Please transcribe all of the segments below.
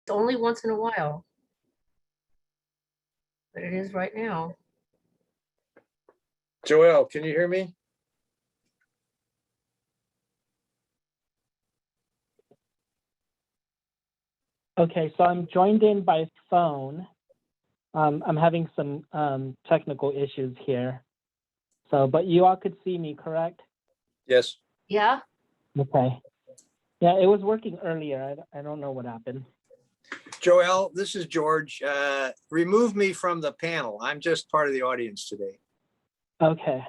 only once in a while. But it is right now. Joel, can you hear me? Okay, so I'm joined in by phone. I'm having some technical issues here. So, but you all could see me, correct? Yes. Yeah, Okay. Yeah, it was working earlier. I don't know what happened. Joel, this is George. Remove me from the panel. I'm just part of the audience today. Okay.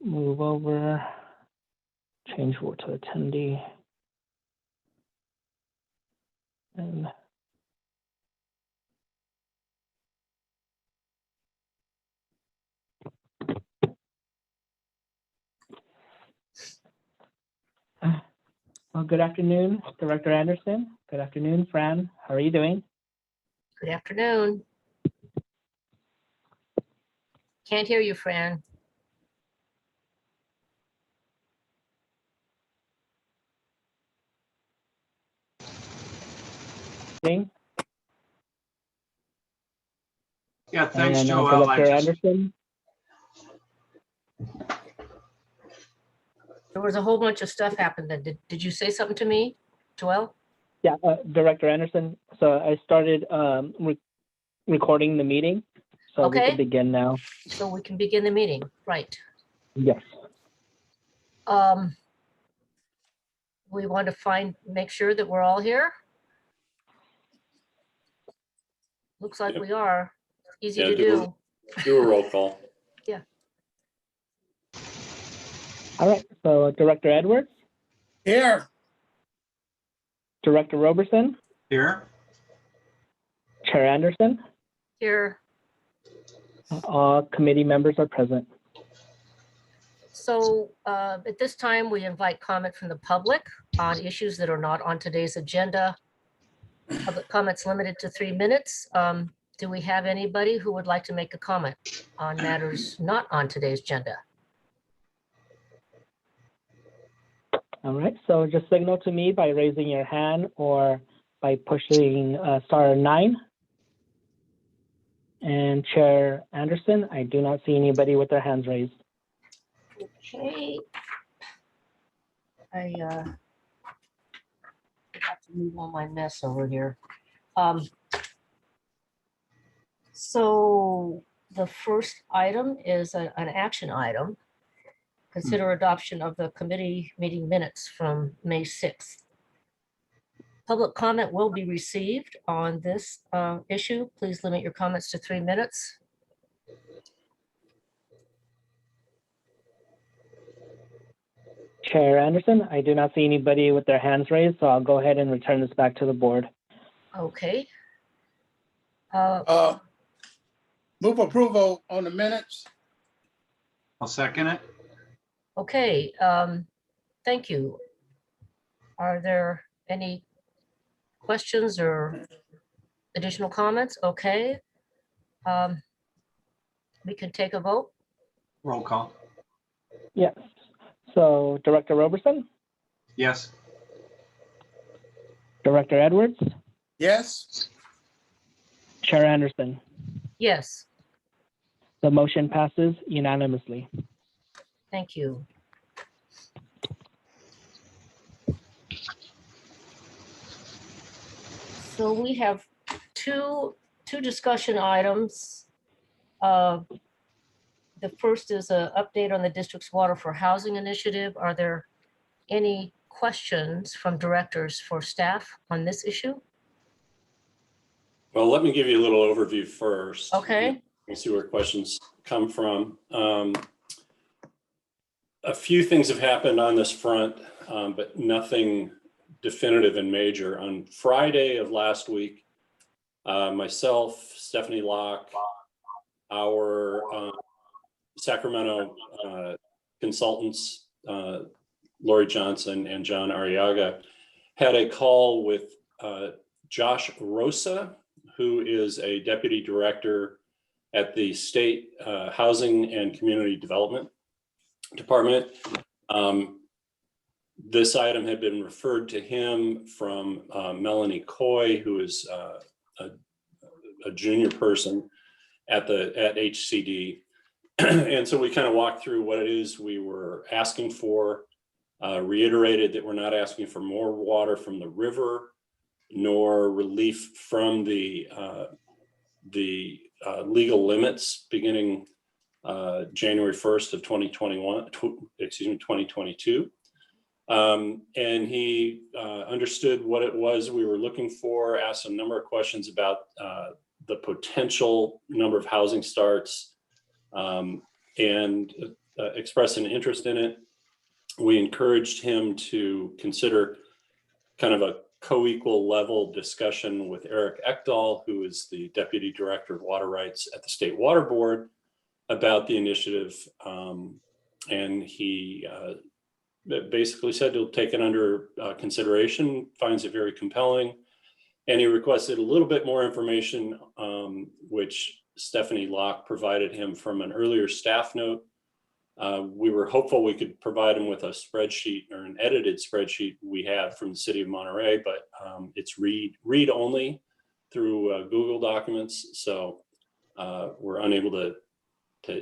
Move over. Change role to attendee. And well, good afternoon, Director Anderson. Good afternoon, Fran. How are you doing? good afternoon. Can't hear you, Fran. Doing? Yeah, thanks, And Joel. Director Anderson. There was a whole bunch of stuff happened. Did you say something to me, Joel? Yeah, Director Anderson. So I started recording the meeting, so we Okay. can begin now. So we can begin the meeting, right? Yes. We want to make sure that we're all here. Looks like Yep. we are. Easy Yeah, to do. Do a roll call. All right. So Director Edwards, Here. Director Roberson, Here. Chair Anderson. Here. All committee members are present. So at this time, we invite comment from the public on issues that are not on today's agenda. Public comments limited to 3 minutes. Do we have anybody who would like to make a comment on matters not on today's agenda? All right. So just signal to me by raising your hand or by pushing *9. And Chair Anderson, I do not see anybody with their hands raised. Okay. I have to move all my mess over here. So the first item is an action item. Consider adoption of the committee meeting minutes from May 6th. Public comment will be received on this issue. Please limit your comments to 3 minutes. Chair Anderson, I do not see anybody with their hands raised, so I'll go ahead and return this back to the board. Okay. Move approval on the minutes. I'll second it. Okay, thank you. Are there any questions or additional comments? Okay. We can take a vote. Roll call. Yes. So Director Roberson, Yes. Director Edwards, Yes. Chair Anderson. Yes, The motion passes unanimously. thank you. So we have two discussion items. The first is an update on the district's Water for Housing initiative. Are there any questions from directors for staff on this issue? Well, let me give you a little overview first. Okay. We'll see where questions come from. A few things have happened on this front, but nothing definitive and major. On Friday of last week, myself, Stephanie Locke, our Sacramento consultants, Lori Johnson and John Arriaga, had a call with Josh Rosa, who is a deputy director at the State Housing and Community Development Department. This item had been referred to him from Melanie Coy, who is a junior person at HCD. And so we kind of walked through what it is we were asking for, reiterated that we're not asking for more water from the river, nor relief from the legal limits beginning January 1st of 2022. And he understood what it was we were looking for, asked a number of questions about the potential number of housing starts, and expressed an interest in it. We encouraged him to consider kind of a co-equal level discussion with Eric Ekdahl, who is the Deputy Director of Water Rights at the State Water Board, about the initiative. And he basically said he'll take it under consideration, finds it very compelling. And he requested a little bit more information, which Stephanie Locke provided him from an earlier staff note. We were hopeful we could provide him with a spreadsheet or an edited spreadsheet we had from the city of Monterey, but it's read only through Google Documents. So we're unable to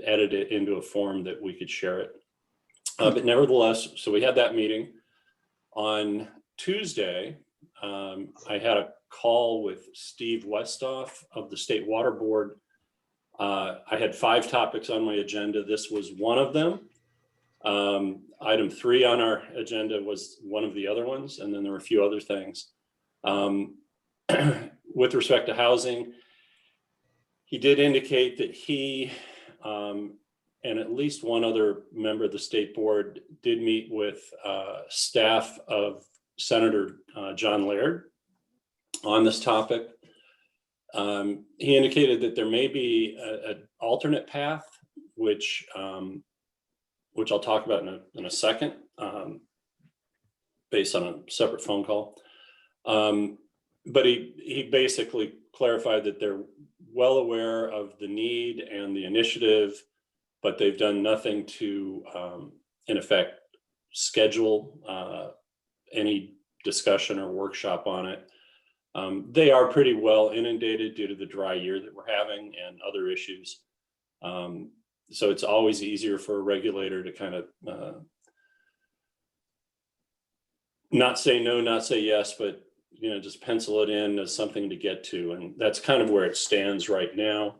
edit it into a form that we could share it. But nevertheless, so we had that meeting. On Tuesday, I had a call with Steve Westoff of the State Water Board. I had 5 topics on my agenda. This was one of them. Item 3 on our agenda was one of the other ones, and then there were a few other things. With respect to housing, he did indicate that he and at least one other member of the state board did meet with staff of Senator John Laird on this topic. He indicated that there may be an alternate path, which I'll talk about in a second, based on a separate phone call. But he basically clarified that they're well aware of the need and the initiative, but they've done nothing to, in effect, schedule any discussion or workshop on it. They are pretty well inundated due to the dry year that we're having and other issues. So it's always easier for a regulator to kind of not say no, not say yes, but just pencil it in as something to get to. And that's kind of where it stands right now.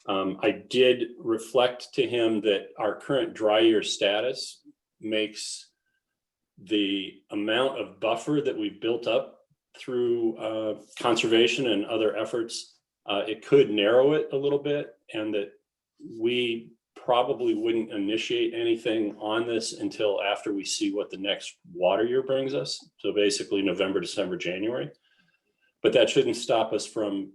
I did reflect to him that our current dry year status makes the amount of buffer that we've built up through conservation and other efforts, it could narrow it a little bit, and that we probably wouldn't initiate anything on this until after we see what the next water year brings us. So basically November, December, January. But that shouldn't stop us from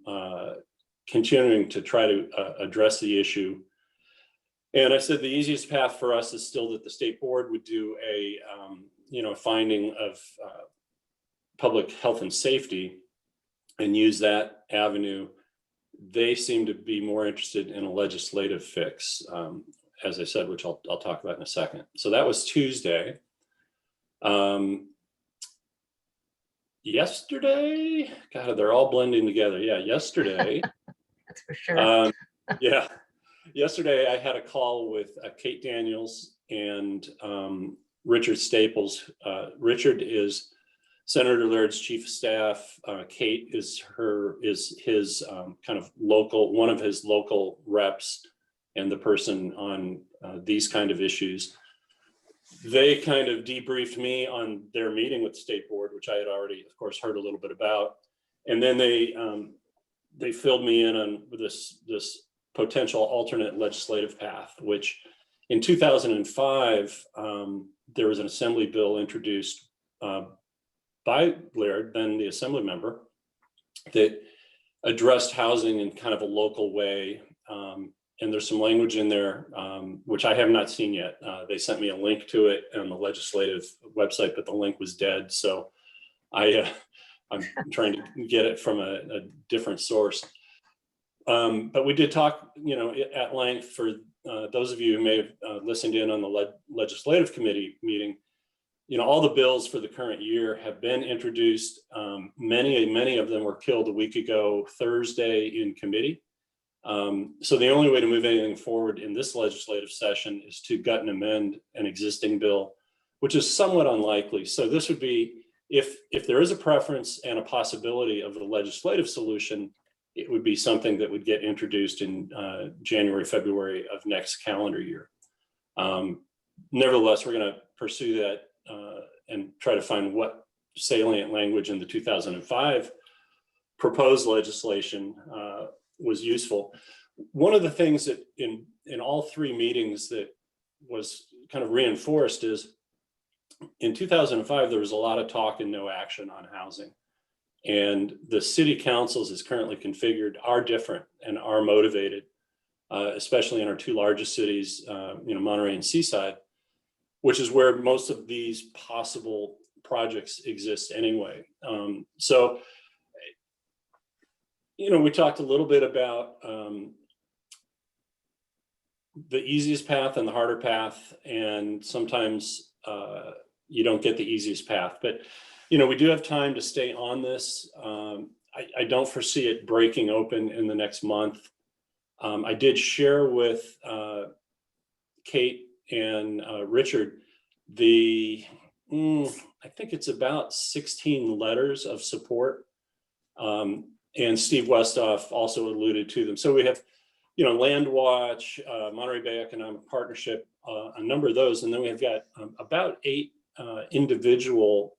continuing to try to address the issue. And I said the easiest path for us is still that the state board would do a finding of public health and safety and use that avenue. They seem to be more interested in a legislative fix, as I said, which I'll talk about in a second. So that was Tuesday. Yesterday, God, they're all blending together. Yeah, yesterday. That's for sure. Yesterday I had a call with Kate Daniels and Richard Staples. Richard is Senator Laird's chief of staff. Kate is his kind of one of his local reps and the person on these kind of issues. They kind of debriefed me on their meeting with the state board, which I had already, of course, heard a little bit about. And then they filled me in on this potential alternate legislative path, which in 2005, there was an assembly bill introduced by Laird, then the assembly member, that addressed housing in kind of a local way. And there's some language in there, which I have not seen yet. They sent me a link to it on the legislative website, but the link was dead. So I'm trying to get it from a different source. But we did talk, at length for those of you who may have listened in on the legislative committee meeting. all the bills for the current year have been introduced. Many of them were killed a week ago, Thursday, in committee. So the only way to move anything forward in this legislative session is to gut and amend an existing bill, which is somewhat unlikely. So this would be, if there is a preference and a possibility of the legislative solution, it would be something that would get introduced in January, February of next calendar year. Nevertheless, we're going to pursue that and try to find what salient language in the 2005 proposed legislation was useful. One of the things that in all three meetings that was kind of reinforced is in 2005, there was a lot of talk and no action on housing. And the city councils as currently configured are different and are motivated, especially in our two largest cities, Monterey and Seaside, which is where most of these possible projects exist anyway. So we talked a little bit about the easiest path and the harder path, and sometimes you don't get the easiest path. But we do have time to stay on this. I don't foresee it breaking open in the next month. I did share with Kate and Richard I think it's about 16 letters of support. And Steve Westhoff also alluded to them. So we have, Land Watch, Monterey Bay Economic Partnership, a number of those. And then we've got about 8 individual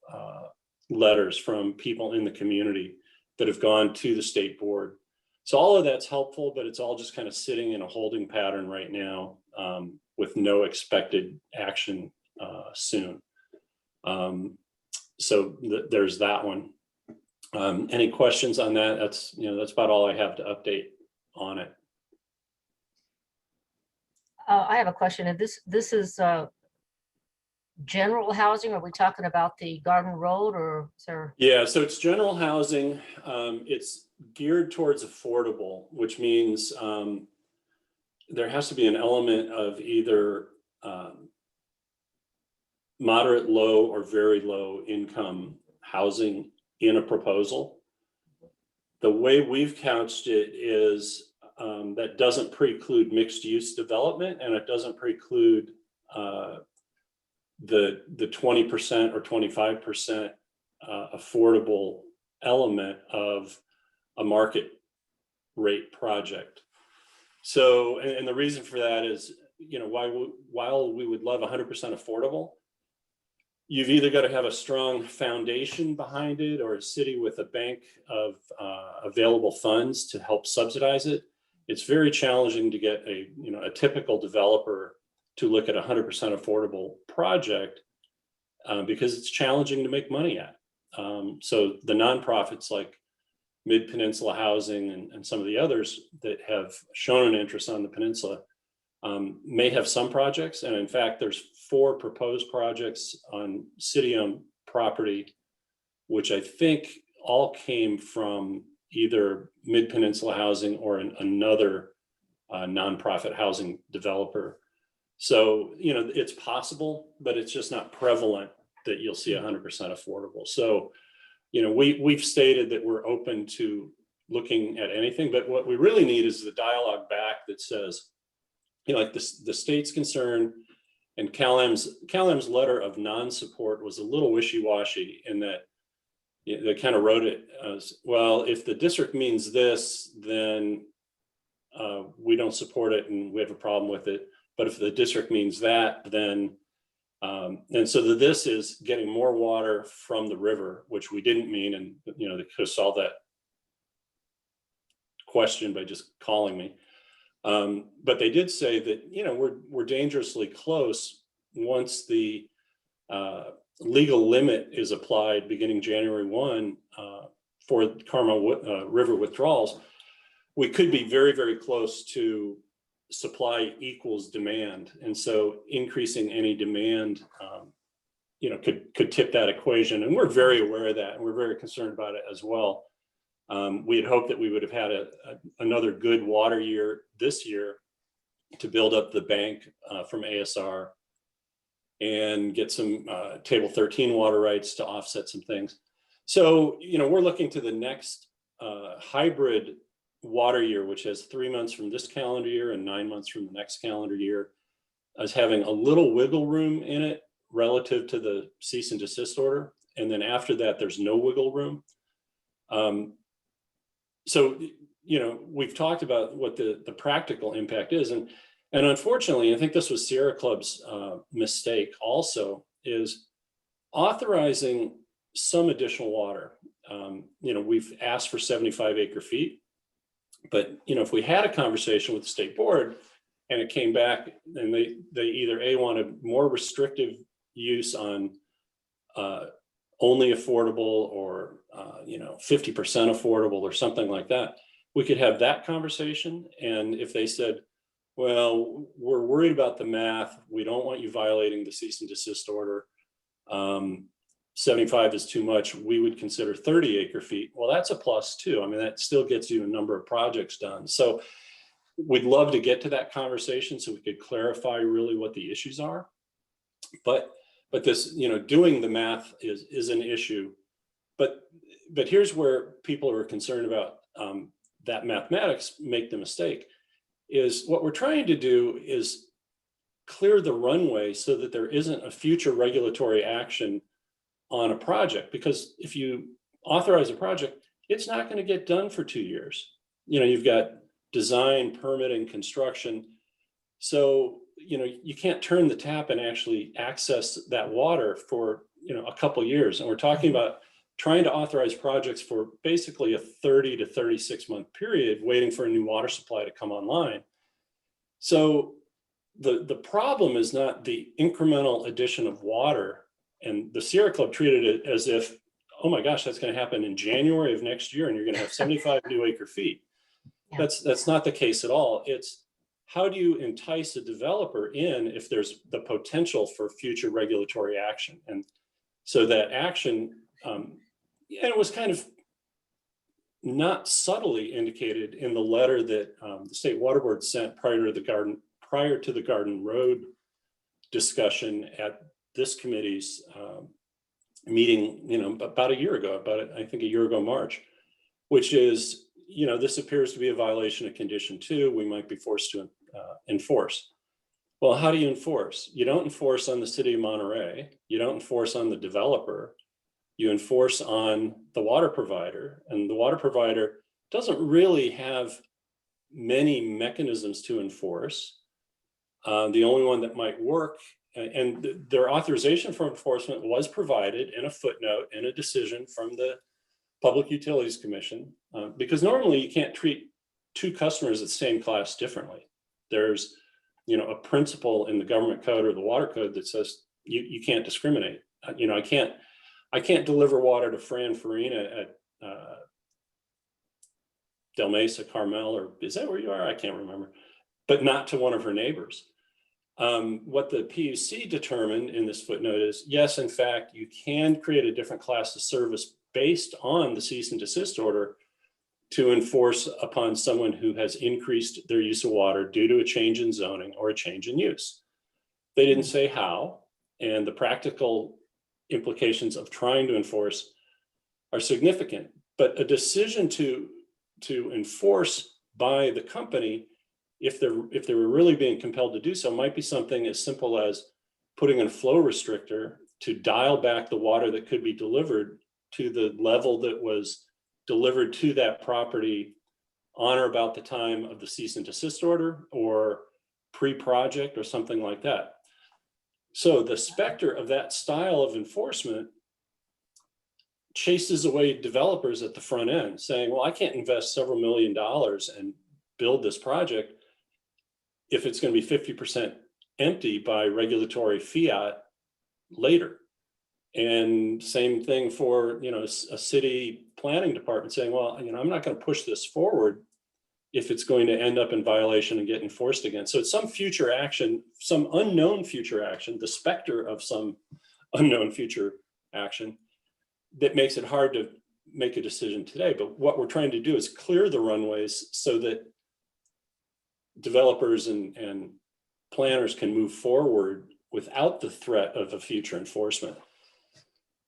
letters from people in the community that have gone to the state board. So all of that's helpful, but it's all just kind of sitting in a holding pattern right now with no expected action soon. So there's that one. Any questions on that? That's about all I have to update on it. I have a question. And this is general housing. Are we talking about the Garden Road, or is there? Yeah, so it's general housing. It's geared towards affordable, which means there has to be an element of either moderate, low, or very low income housing in a proposal. The way we've couched it is that doesn't preclude mixed use development, and it doesn't preclude the 20% or 25% affordable element of a market rate project. So, and the reason for that is, while we would love 100% affordable, you've either got to have a strong foundation behind it or a city with a bank of available funds to help subsidize it. It's very challenging to get a typical developer to look at a 100% affordable project because it's challenging to make money at. So the nonprofits like Mid-Peninsula Housing and some of the others that have shown an interest on the peninsula may have some projects. And in fact, there's 4 proposed projects on city-owned property, which I think all came from either Mid-Peninsula Housing or another nonprofit housing developer. So, it's possible, but it's just not prevalent that you'll see 100% affordable. So, we've stated that we're open to looking at anything, but what we really need is the dialogue back that says, like the state's concern, and CalAM's letter of non-support was a little wishy-washy in that they kind of wrote it as, well, if the district means this, then we don't support it and we have a problem with it. But if the district means that, then, and so this is getting more water from the river, which we didn't mean, and they could have solved that question by just calling me. But they did say that, we're dangerously close once the legal limit is applied beginning January 1 for Carmel River withdrawals. We could be very, very close to supply equals demand. And so increasing any demand, could tip that equation. And we're very aware of that. And we're very concerned about it as well. We had hoped that we would have had another good water year this year to build up the bank from ASR. and get some Table 13 water rights to offset some things. So, we're looking to the next hybrid water year, which has 3 months from this calendar year and 9 months from the next calendar year, as having a little wiggle room in it relative to the cease and desist order. And then after that, there's no wiggle room. So, we've talked about what the practical impact is. And unfortunately, I think this was Sierra Club's mistake also, is authorizing some additional water. We've asked for 75 acre feet, but if we had a conversation with the state board and it came back and they either wanted more restrictive use on only affordable or 50% affordable or something like that, we could have that conversation. And if they said, well, we're worried about the math, we don't want you violating the cease and desist order, 75 is too much, we would consider 30 acre feet. Well, that's a plus too. I mean, that still gets you a number of projects done. So we'd love to get to that conversation so we could clarify really what the issues are. But this, doing the math is an issue. But here's where people are concerned about that mathematics make the mistake, is what we're trying to do is clear the runway so that there isn't a future regulatory action on a project. Because if you authorize a project, it's not going to get done for 2 years. You've got design, permitting, construction. So, you can't turn the tap and actually access that water for, a couple years. And we're talking about trying to authorize projects for basically a 30 to 36 month period, waiting for a new water supply to come online. So the problem is not the incremental addition of water. And the Sierra Club treated it as if, oh my gosh, that's going to happen in January of next year and you're going to have 75 new acre feet. Yeah. That's not the case at all. It's how do you entice a developer in if there's the potential for future regulatory action? And so that action, and it was kind of not subtly indicated in the letter that the State Water Board sent prior to the Garden Road discussion at this committee's meeting, about a year ago, I think a year ago, March, which is, this appears to be a violation of condition 2. We might be forced to enforce. Well, how do you enforce? You don't enforce on the city of Monterey. You don't enforce on the developer. You enforce on the water provider, and the water provider doesn't really have many mechanisms to enforce. The only one that might work, and their authorization for enforcement was provided in a footnote in a decision from the Public Utilities Commission, because normally you can't treat two customers of the same class differently. There's, a principle in the government code or the water code that says you can't discriminate. I can't deliver water to Fran Farina at Del Mesa, Carmel, or is that where you are? I can't remember, but not to one of her neighbors. What the PUC determined in this footnote is, yes, in fact, you can create a different class of service based on the cease and desist order to enforce upon someone who has increased their use of water due to a change in zoning or a change in use. They didn't say how, and the practical implications of trying to enforce are significant, but a decision to enforce by the company, if they were really being compelled to do so, might be something as simple as putting in a flow restrictor to dial back the water that could be delivered to the level that was delivered to that property on or about the time of the cease and desist order or pre-project or something like that. So the specter of that style of enforcement chases away developers at the front end saying, well, I can't invest several $1 million and build this project if it's going to be 50% empty by regulatory fiat later. And same thing for, a city planning department saying, well, I'm not going to push this forward if it's going to end up in violation and get enforced again. So it's some future action, some unknown future action, the specter of some unknown future action that makes it hard to make a decision today. But what we're trying to do is clear the runways so that developers and planners can move forward without the threat of a future enforcement.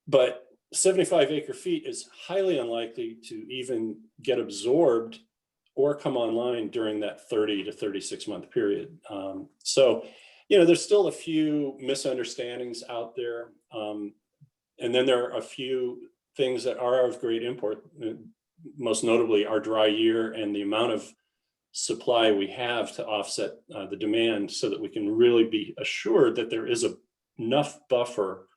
But 75 acre feet is highly unlikely to even get absorbed or come online during that 30 to 36 month period. So, there's still a few misunderstandings out there. And then there are a few things that are of great import, most notably our dry year and the amount of supply we have to offset the demand, so that we can really be assured that there is enough buffer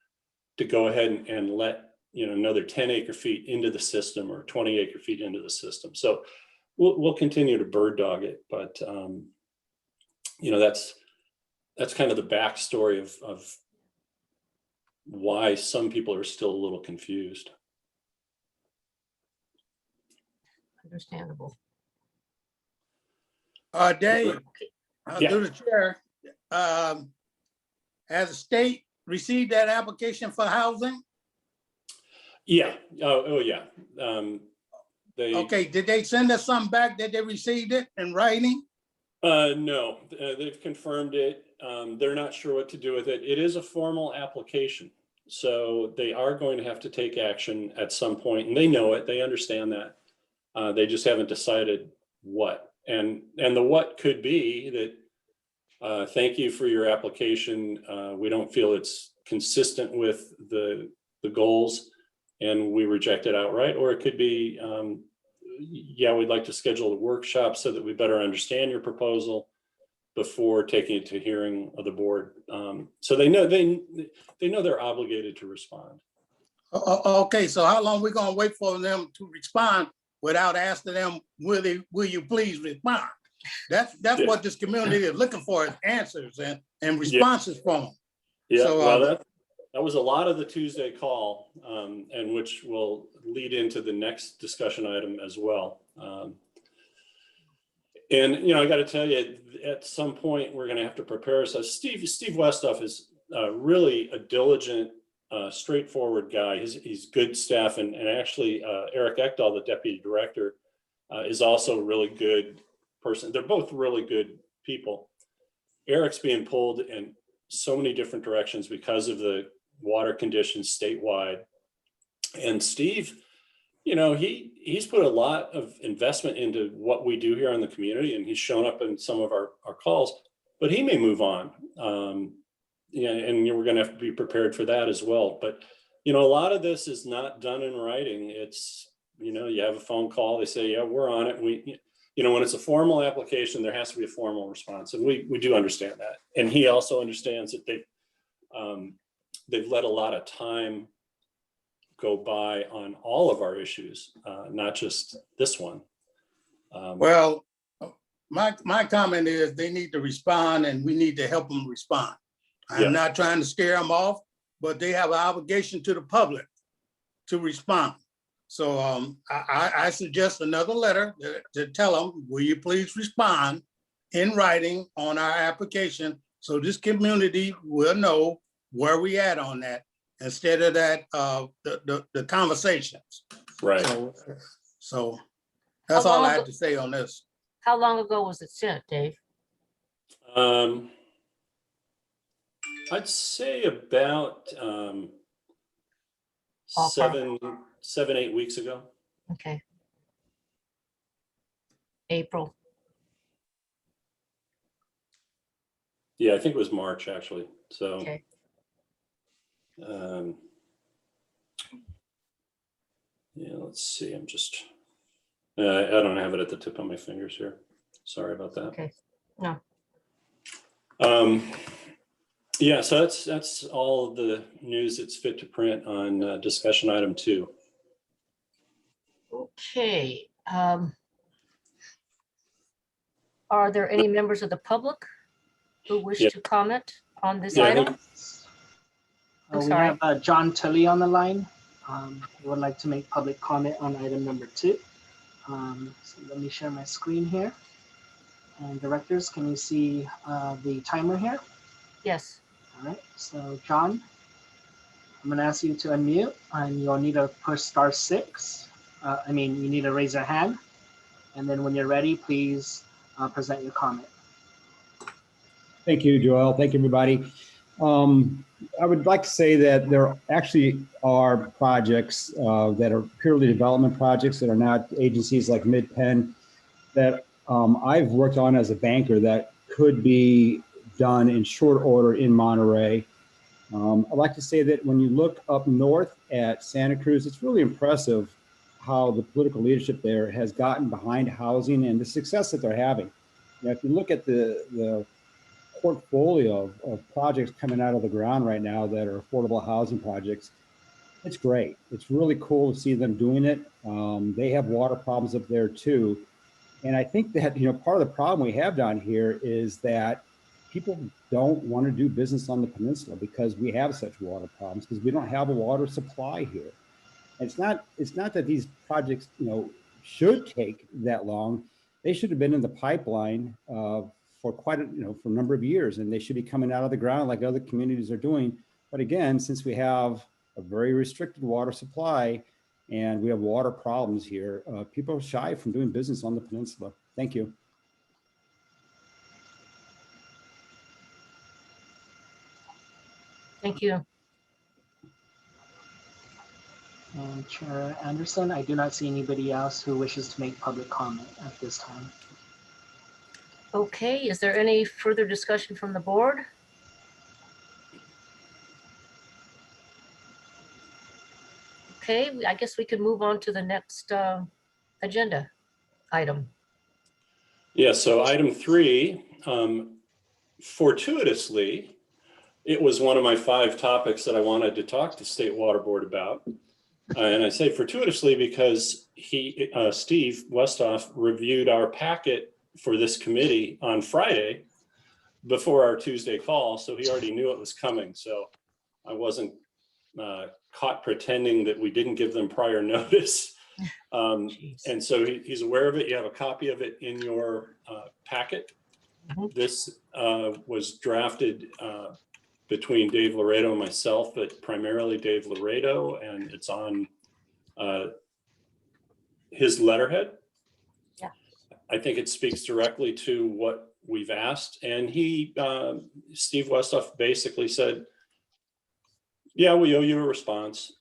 to go ahead and let another 10 acre feet into the system or 20 acre feet into the system. So we'll continue to bird dog it, but that's kind of the backstory of why some people are still a little confused. Understandable. Dave, Yeah. through the chair, has the state received that application for housing? Yeah. Oh yeah. They. Okay, did they send us something back that they received it in writing? No, they've confirmed it. They're not sure what to do with it. It is a formal application, so they are going to have to take action at some point, and they know it. They understand that. They just haven't decided what. And the what could be that, thank you for your application. We don't feel it's consistent with the goals, and we reject it outright. Or it could be, yeah, we'd like to schedule a workshop so that we better understand your proposal before taking it to hearing of the board. So they know they're obligated to respond. Okay, so how long we gonna wait for them to respond without asking them, will you please respond? That's Yeah. what this community is looking for, is answers and responses from them. Yeah, So, well, that was a lot of the Tuesday call, and which will lead into the next discussion item as well. And I got to tell you, at some point we're going to have to prepare ourselves. Steve Westhoff is really a diligent, straightforward guy. He's good staff, and actually Eric Ekdahl, the deputy director, is also a really good person. They're both really good people. Eric's being pulled in so many different directions because of the water conditions statewide. And Steve, he's put a lot of investment into what we do here in the community, and he's shown up in some of our calls, but he may move on. And we're going to have to be prepared for that as well. But, a lot of this is not done in writing. It's, you have a phone call, they say, yeah, we're on it. When it's a formal application, there has to be a formal response. And we do understand that. And he also understands that they've let a lot of time go by on all of our issues, not just this one. Well, my comment is they need to respond, and we need to help them respond. I'm Yeah. not trying to scare them off, but they have an obligation to the public to respond. So I suggest another letter to tell them, will you please respond in writing on our application, so this community will know where we at on that, instead of that, the conversations. Right. So that's How all long I have ago- to say on this. How long ago was it sent, Dave? I'd say about Ballpark. 7-8 weeks ago. Okay. April. Yeah, I think it was March, actually. So, Okay. Yeah, let's see. I'm just, I don't have it at the tip of my fingers here. Sorry about that. Okay. No. Yeah, so that's all of the news that's fit to print on discussion item 2. Okay. Are there any members of the public who wish Yeah. to comment on this Yeah, I item? think- I'm We sorry. have John Tully on the line. Who would like to make public comment on item number 2. So let me share my screen here. And directors, can you see the timer here? Yes. All right, so John, I'm gonna ask you to unmute, and you'll need to push *6. You need to raise your hand. And then when you're ready, please present your comment. Thank you, Joel. Thank you, everybody. I would like to say that there actually are projects that are purely development projects that are not agencies like Mid-Penn that I've worked on as a banker that could be done in short order in Monterey. I'd like to say that when you look up north at Santa Cruz, it's really impressive how the political leadership there has gotten behind housing and the success that they're having. If you look at the portfolio of projects coming out of the ground right now that are affordable housing projects, it's great. It's really cool to see them doing it. They have water problems up there too. And I think that, part of the problem we have down here is that people don't want to do business on the peninsula because we have such water problems, because we don't have a water supply here. It's not that these projects, should take that long. They should have been in the pipeline for quite for a number of years, and they should be coming out of the ground like other communities are doing. But again, since we have a very restricted water supply and we have water problems here, people are shy from doing business on the peninsula. Thank you. Thank you. And Chair Anderson, I do not see anybody else who wishes to make public comment at this time. Okay, is there any further discussion from the board? Okay, I guess we can move on to the next agenda item. Yeah, so item 3, fortuitously, it was one of my 5 topics that I wanted to talk to State Water Board about. And I say fortuitously because Steve Westhoff reviewed our packet for this committee on Friday before our Tuesday call. So he already knew it was coming. So I wasn't caught pretending that we didn't give them prior notice. And so he's aware of it. You have a copy of it in your packet. This was drafted between Dave Laredo and myself, but primarily Dave Laredo, and it's on his letterhead. Yeah. I think it speaks directly to what we've asked. And Steve Westhoff basically said, yeah, we owe you a response.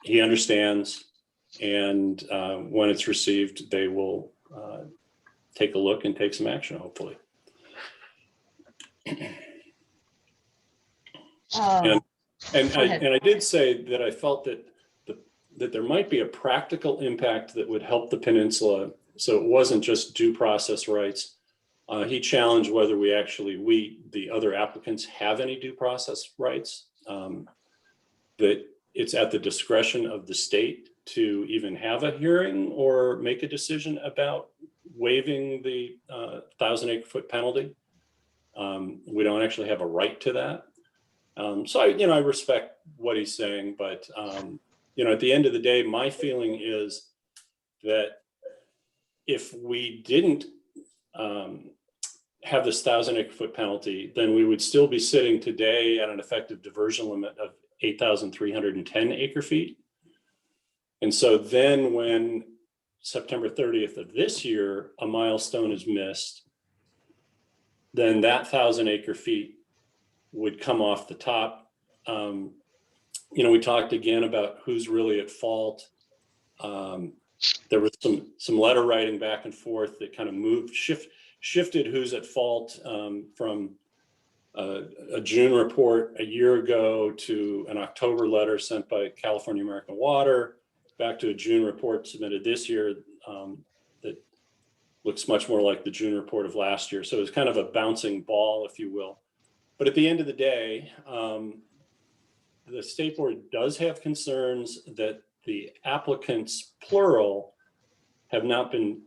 He understands. And when it's received, they will take a look and take some action, hopefully. And I did say that I felt that that there might be a practical impact that would help the peninsula. So it wasn't just due process rights. He challenged whether the other applicants have any due process rights, that it's at the discretion of the state to even have a hearing or make a decision about waiving the 1,000-acre-foot penalty. We don't actually have a right to that. So I respect what he's saying, but at the end of the day, my feeling is that if we didn't have this 1,000-acre-foot penalty, then we would still be sitting today at an effective diversion limit of 8,310 acre-feet. And so then when September 30th of this year, a milestone is missed, then that 1,000 acre-feet would come off the top. We talked again about who's really at fault. There was some letter writing back and forth that kind of shifted who's at fault from a June report a year ago to an October letter sent by California American Water, back to a June report submitted this year that looks much more like the June report of last year. So it's kind of a bouncing ball, if you will. But at the end of the day, the state board does have concerns that the applicants, plural, have not been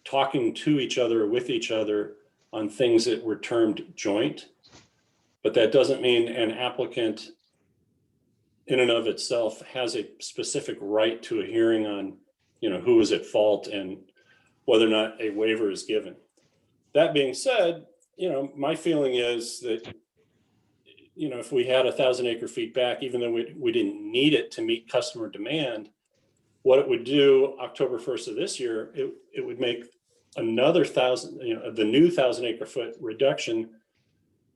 talking to each other, with each other on things that were termed joint. But that doesn't mean an applicant in and of itself has a specific right to a hearing on, who is at fault and whether or not a waiver is given. That being said, my feeling is that, if we had 1,000 acre-feet back, even though we didn't need it to meet customer demand, what it would do October 1st of this year, it would make another 1,000, the new 1,000 acre-foot reduction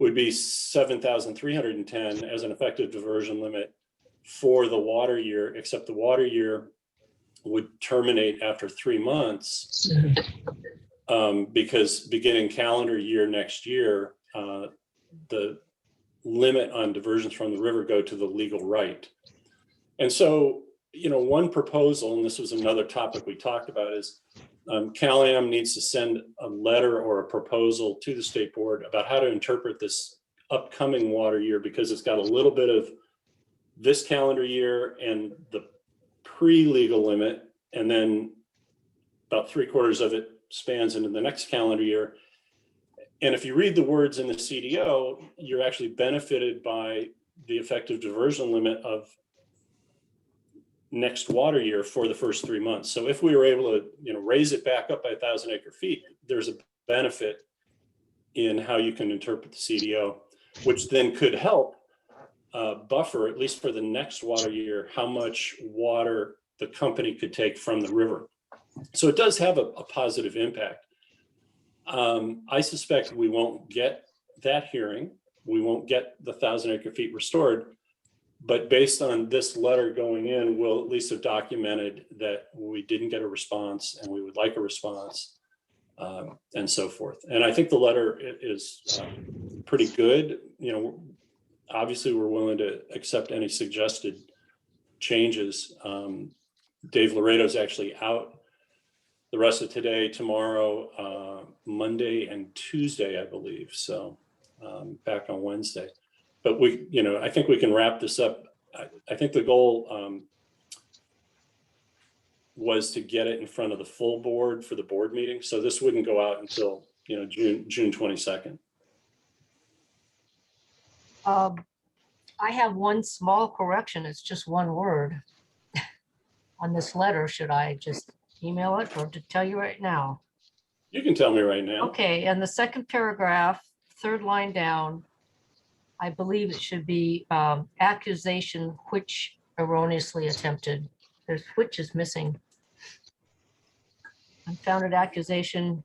would be 7,310 as an effective diversion limit for the water year, except the water year would terminate after 3 months. Because beginning calendar year next year, the limit on diversions from the river go to the legal right. And so, one proposal, and this was another topic we talked about, is CalAm needs to send a letter or a proposal to the state board about how to interpret this upcoming water year, because it's got a little bit of this calendar year and the pre-legal limit, and then about 3/4 of it spans into the next calendar year. And if you read the words in the CDO, you're actually benefited by the effective diversion limit of next water year for the first 3 months. So if we were able to, raise it back up by 1,000 acre feet, there's a benefit in how you can interpret the CDO, which then could help buffer, at least for the next water year, how much water the company could take from the river. So it does have a positive impact. I suspect we won't get that hearing. We won't get the 1,000 acre feet restored. But based on this letter going in, we'll at least have documented that we didn't get a response and we would like a response, and so forth. And I think the letter is pretty good. Obviously we're willing to accept any suggested changes. Dave Laredo's actually out the rest of today, tomorrow, Monday and Tuesday, I believe. So back on Wednesday. But I think we can wrap this up. I think the goal was to get it in front of the full board for the board meeting. So this wouldn't go out until, June 22nd. I have one small correction. It's just one word on this letter. Should I just email it or to tell you right now? You can tell me right now. Okay, and the second paragraph, third line down, I believe it should be accusation which erroneously attempted. There's which is missing. Unfounded accusation.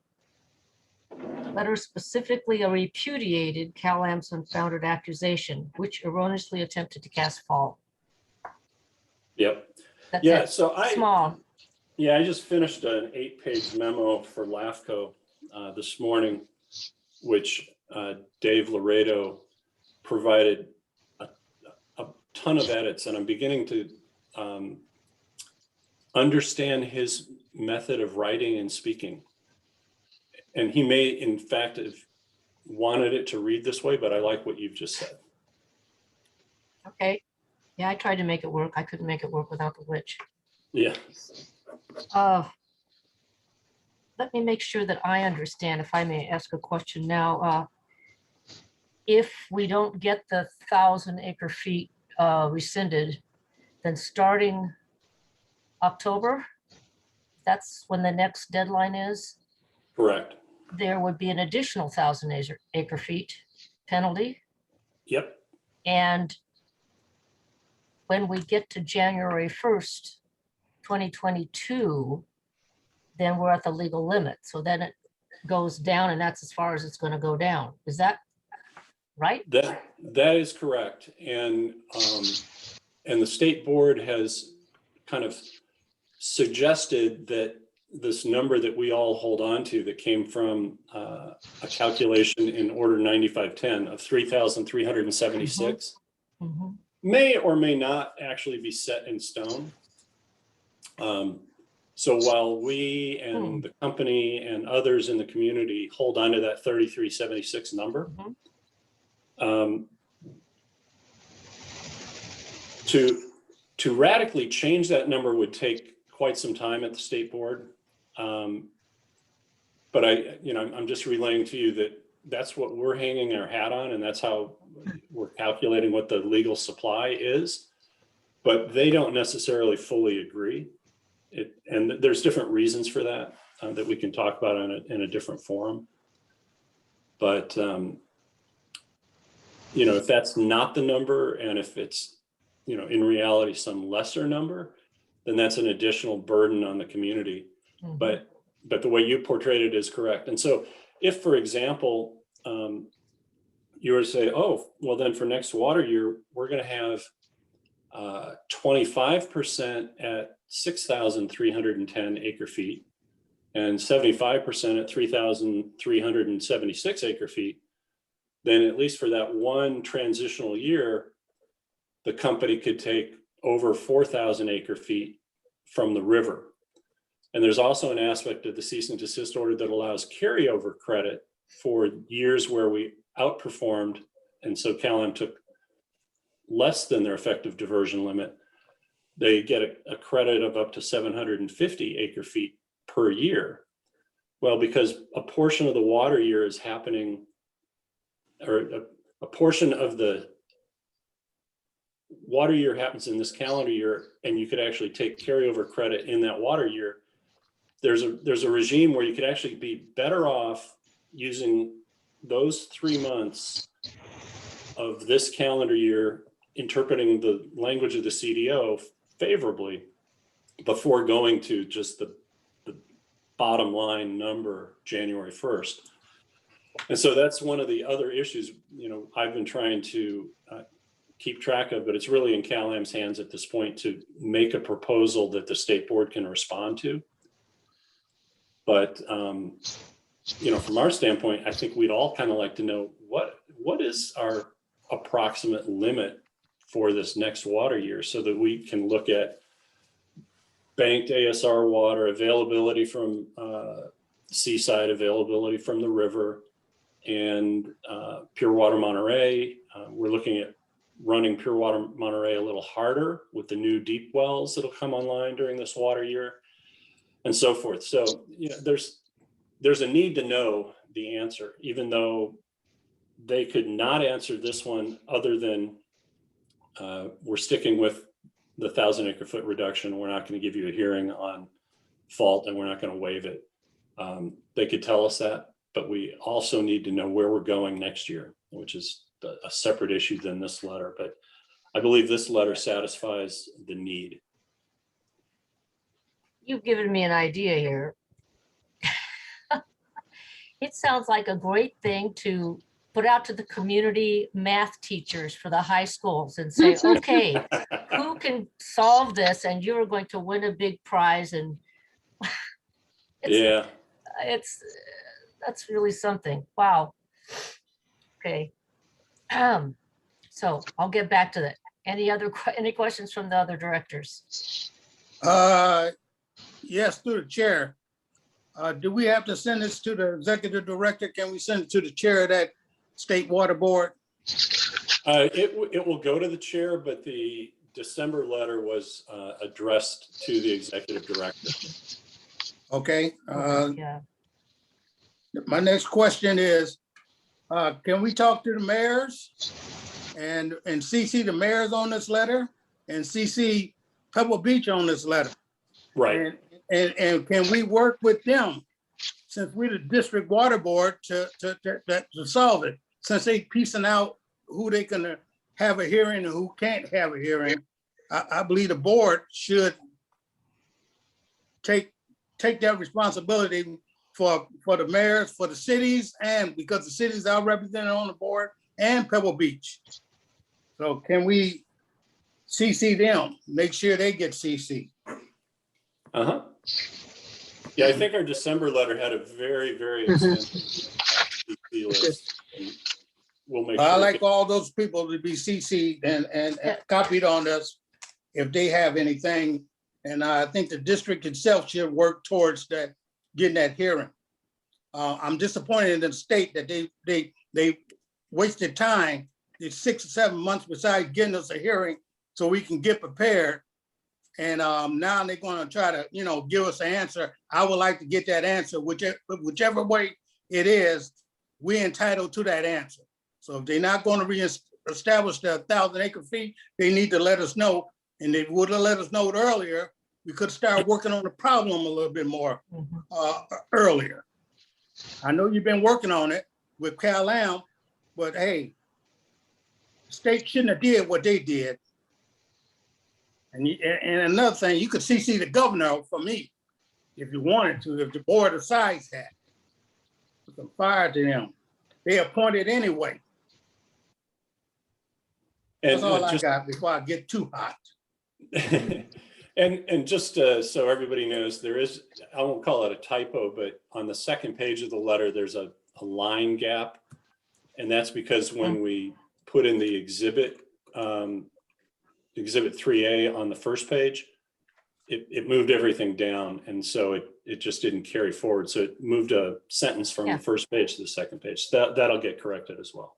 Letter specifically repudiated CalAm's unfounded accusation, which erroneously attempted to cast fault. Yep. That's Yeah. it. So Small. I just finished an 8-page memo for LAFCO this morning, which Dave Laredo provided a ton of edits, and I'm beginning to understand his method of writing and speaking. And he may, in fact, have wanted it to read this way, but I like what you've just said. Okay. Yeah, I tried to make it work. I couldn't make it work without the which. Yeah. Let me make sure that I understand, if I may ask a question now. If we don't get the 1,000 acre feet rescinded, then starting October, that's when the next deadline is, Correct. there would be an additional 1,000 acre feet penalty. Yep. And when we get to January 1st, 2022, then we're at the legal limit. So then it goes down, and that's as far as it's going to go down. Is that right? That is correct. And the state board has kind of suggested that this number that we all hold on to that came from a calculation in order 9510 of 3,376 may or may not actually be set in stone. So while we and the company and others in the community hold on to that 3376 number, to radically change that number would take quite some time at the state board. But I'm just relaying to you that that's what we're hanging our hat on, and that's how we're calculating what the legal supply is. But they don't necessarily fully agree. And there's different reasons for that that we can talk about in a different forum. But if that's not the number, and if it's in reality some lesser number, then that's an additional burden on the community. But the way you portrayed it is correct. And so if, for example, you were to say, oh, well then for next water year, we're going to have 25% at 6,310 acre feet and 75% at 3,376 acre feet, then at least for that one transitional year, the company could take over 4,000 acre feet from the river. And there's also an aspect of the cease and desist order that allows carryover credit for years where we outperformed. And so Cal-Am took less than their effective diversion limit. They get a credit of up to 750 acre feet per year. Well, because a portion of the water year is happening, or a portion of the water year happens in this calendar year, and you could actually take carryover credit in that water year. There's a regime where you could actually be better off using those 3 months of this calendar year, interpreting the language of the CDO favorably before going to just the bottom line number January 1st. And so that's one of the other issues, I've been trying to keep track of, but it's really in Cal-Am's hands at this point to make a proposal that the state board can respond to. But, from our standpoint, I think we'd all kind of like to know what is our approximate limit for this next water year so that we can look at banked ASR water, availability from seaside, availability from the river, and Pure Water Monterey. We're looking at running Pure Water Monterey a little harder with the new deep wells that'll come online during this water year, and so forth. So there's a need to know the answer, even though they could not answer this one other than we're sticking with the 1,000 acre foot reduction. We're not going to give you a hearing on fault and we're not going to waive it. They could tell us that, but we also need to know where we're going next year, which is a separate issue than this letter. But I believe this letter satisfies the need. You've given me an idea here. It sounds like a great thing to put out to the community math teachers for the high schools and say, okay, who can solve this? And you're going to win a big prize. And that's really something. Wow. Okay. So I'll get back to that. Any questions from the other directors? Yes, through the chair. Do we have to send this to the executive director? Can we send it to the chair of that state water board? It will go to the chair, but the December letter was addressed to the executive director. Okay. Yeah. My next question is, can we talk to the mayors and CC the mayors on this letter and CC Pebble Beach on this letter? Right. And can we work with them, since we're the district water board, to solve it? Since they piecing out who they can have a hearing and who can't have a hearing, I believe the board should take that responsibility for the mayors, for the cities, and because the cities are represented on the board, and Pebble Beach. So can we CC them, make sure they get CC? Uh-huh. Yeah, I think our December letter had a very, very extensive CC list. We'll make sure. I like all those people to be CC'd and copied on us if they have anything. And I think the district itself should work towards that, getting that hearing. I'm disappointed in the state that they wasted time, it's 6 or 7 months besides getting us a hearing so we can get prepared. And now they're going to try to, give us an answer. I would like to get that answer, whichever way it is, we're entitled to that answer. So if they're not going to reestablish the 1,000 acre feet, they need to let us know. And they would have let us know it earlier. We could start working on the problem a little bit more earlier. I know you've been working on it with Cal-Am, but hey, the state shouldn't have did what they did. And another thing, you could CC the governor for me if you wanted to, if the board decides that. Put some fire to them. They appointed anyway. That's all I just- got before I get too hot. And just so everybody knows, there is, I won't call it a typo, but on the second page of the letter, there's a line gap. And that's because when we put in the exhibit 3A on the first page, it moved everything down. And so it just didn't carry forward. So it moved a sentence from Yeah. the first page to the second page. So that'll get corrected as well.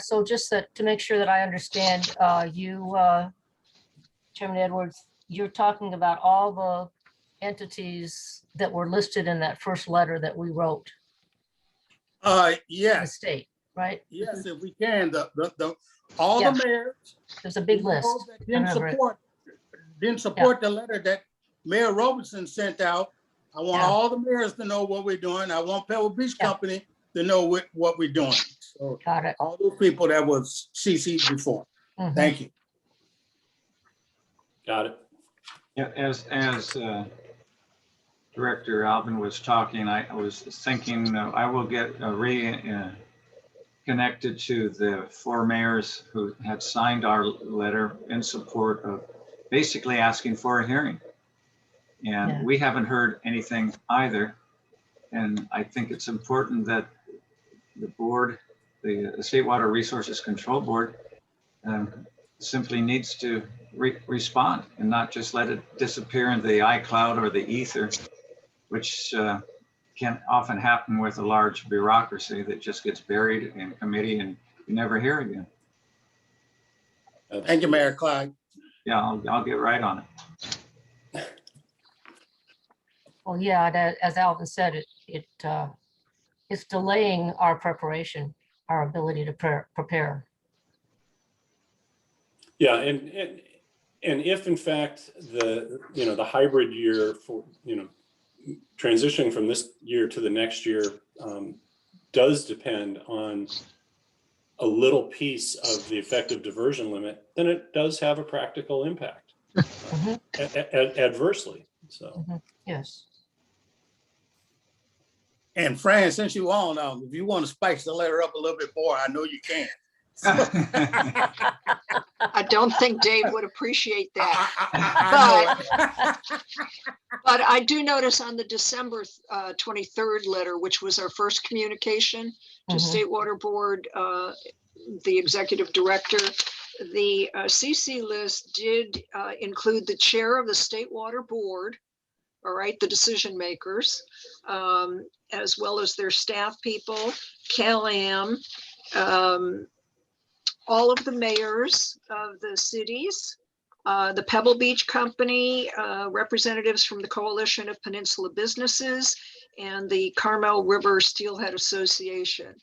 So just that, to make sure that I understand, Chairman Edwards, you're talking about all the entities that were listed in that first letter that we wrote, the Yes, state, right? yes, if we can, all Yeah. the mayors. There's a big those list. that I Didn't remember it. support the letter that Mayor Robertson sent out. I want Yeah. all the mayors to know what we're doing. I want Pebble Beach Yeah. Company to know what we're doing. So Got it. all those people that was CC'd before. Mhm. Thank you. Got it? Yeah, as Director Alvin was talking, I was thinking, I will get connected to the 4 mayors who had signed our letter in support of basically asking for a hearing. Yeah. And we haven't heard anything either. And I think it's important that the board, the State Water Resources Control Board, simply needs to respond and not just let it disappear in the iCloud or the ether, which can often happen with a large bureaucracy that just gets buried in committee and you never hear again. Thank you, Mayor Clyde. Yeah, I'll get right on it. Well, yeah, as Alvin said, it's delaying our preparation, our ability to prepare. Yeah, and if in fact the hybrid year for, transitioning from this year to the next year does depend on a little piece of the effective diversion limit, then it does have a practical impact Mhm. adversely. So, Yes. And Fran, since you on, if you want to spice the letter up a little bit more, I know you can. I don't think Dave would appreciate that. I know it. But I do notice on the December 23rd letter, which was our first communication to Mhm. State Water Board, the executive director, the CC list did include the chair of the State Water Board, all right, the decision makers, as well as their staff people, CalAm, all of the mayors of the cities, the Pebble Beach Company, representatives from the Coalition of Peninsula Businesses, and the Carmel River Steelhead Association.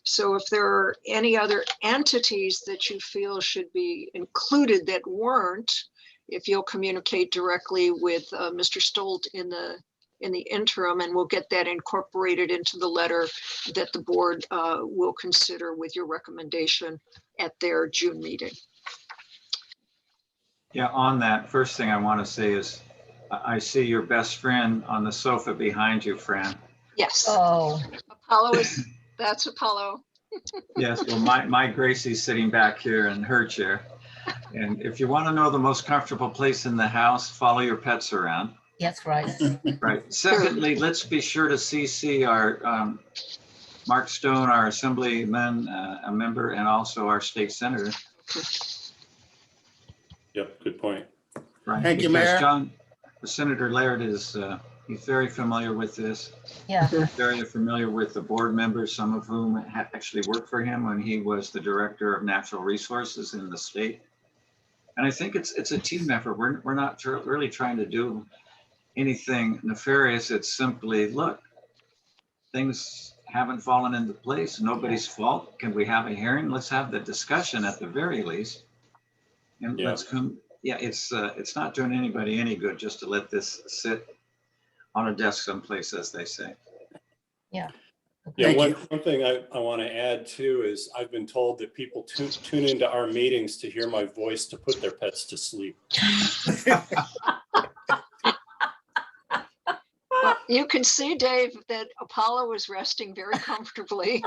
So if there are any other entities that you feel should be included that weren't, if you'll communicate directly with Mr. Stolt in the interim, and we'll get that incorporated into the letter that the board will consider with your recommendation at their June meeting. Yeah, on that, first thing I want to say is I see your best friend on the sofa behind you, Fran. Yes, Oh, Apollo that's Apollo. Yes, well, my Gracie's sitting back here in her chair. And if you want to know the most comfortable place in the house, follow your pets around. that's right. Right. Secondly, let's be sure to CC our Mark Stone, our assemblyman, a member, and also our state senator. yep, good point. Right? Thank you, Because Mayor. John, Senator Laird is he's very familiar with this. Yeah. Very familiar with the board members, some of whom had actually worked for him when he was the director of natural resources in the state. And I think it's a team effort. We're not really trying to do anything nefarious. It's simply, look, things haven't fallen into place. Nobody's fault. Can we have a hearing? Let's have the discussion at the very least. And Yeah. let's come. Yeah, it's not doing anybody any good just to let this sit on a desk someplace, as they say. Yeah, Thank one you. thing I want to add too is I've been told that people tune into our meetings to hear my voice to put their pets to sleep. Well, You can see, Dave, that Apollo is resting very comfortably.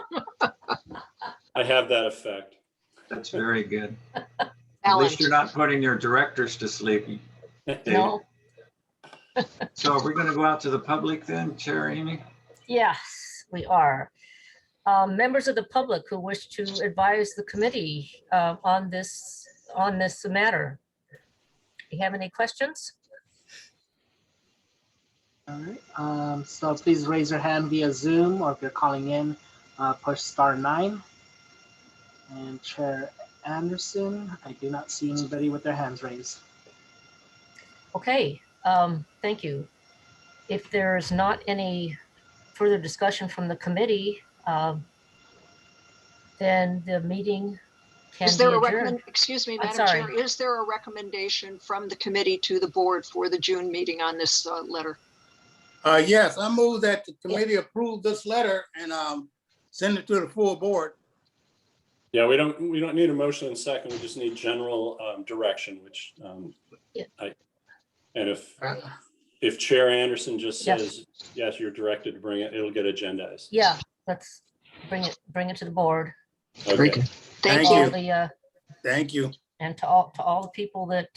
I have that effect. That's very good. At Balanced. least you're not putting your directors to sleep. Dave. No, So are we going to go out to the public then, Chair Amy? yes, we are. Members of the public who wish to advise the committee on this matter. Do you have any questions? All right, so please raise your hand via Zoom, or if you're calling in, push *9. And Chair Anderson, I do not see anybody with their hands raised. Okay, thank you. If there's not any further discussion from the committee, then the meeting can Is be there a adjourned. excuse me, I'm Madam Chair, sorry. is there a recommendation from the committee to the board for the June meeting on this letter? Yes, I move that the committee approve this letter and send it to the full board. Yeah, we don't need a motion and second. We just need general direction, which Yeah. and if Chair Anderson just Yes. says, yes, you're directed to bring it, it'll get agendized. Yeah, let's bring it to the board. Okay. Thank Thank you. All the, Thank you. and to all the people that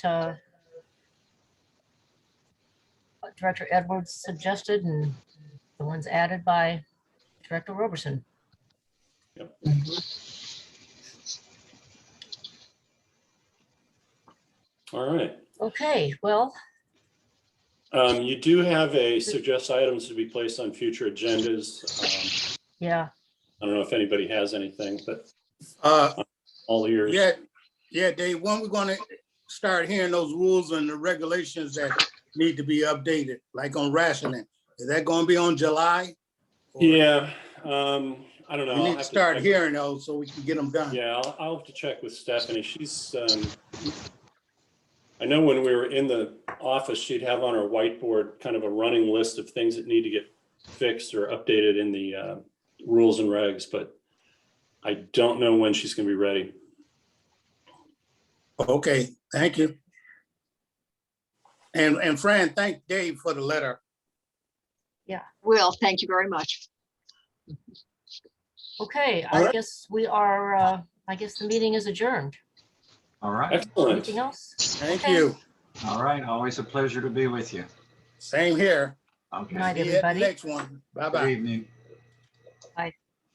Director Edwards suggested, and the ones added by Director Roberson. All right. Okay, well, You do have a suggest items to be placed on future agendas. yeah, I don't know if anybody has anything, but Uh, all ears. yeah, Dave, when we're gonna start hearing those rules and the regulations that need to be updated, like on rationing? Is that gonna be on July? Or Yeah, I don't know. We I'll need have to to start check. hearing those so we can get them done. Yeah, I'll have to check with Stephanie. She's, I know when we were in the office, she'd have on her whiteboard kind of a running list of things that need to get fixed or updated in the rules and regs, but I don't know when she's gonna be ready. Okay, thank you. And Fran, thank Dave for the letter. Will, thank you very much. okay, All I right. guess we are, I guess the meeting is adjourned. All right. Excellent. Anything else? Thank Okay. you. All right. Always a pleasure to be with you. Same here. Good Okay. night, See you at the everybody. next one. Good Bye-bye. evening.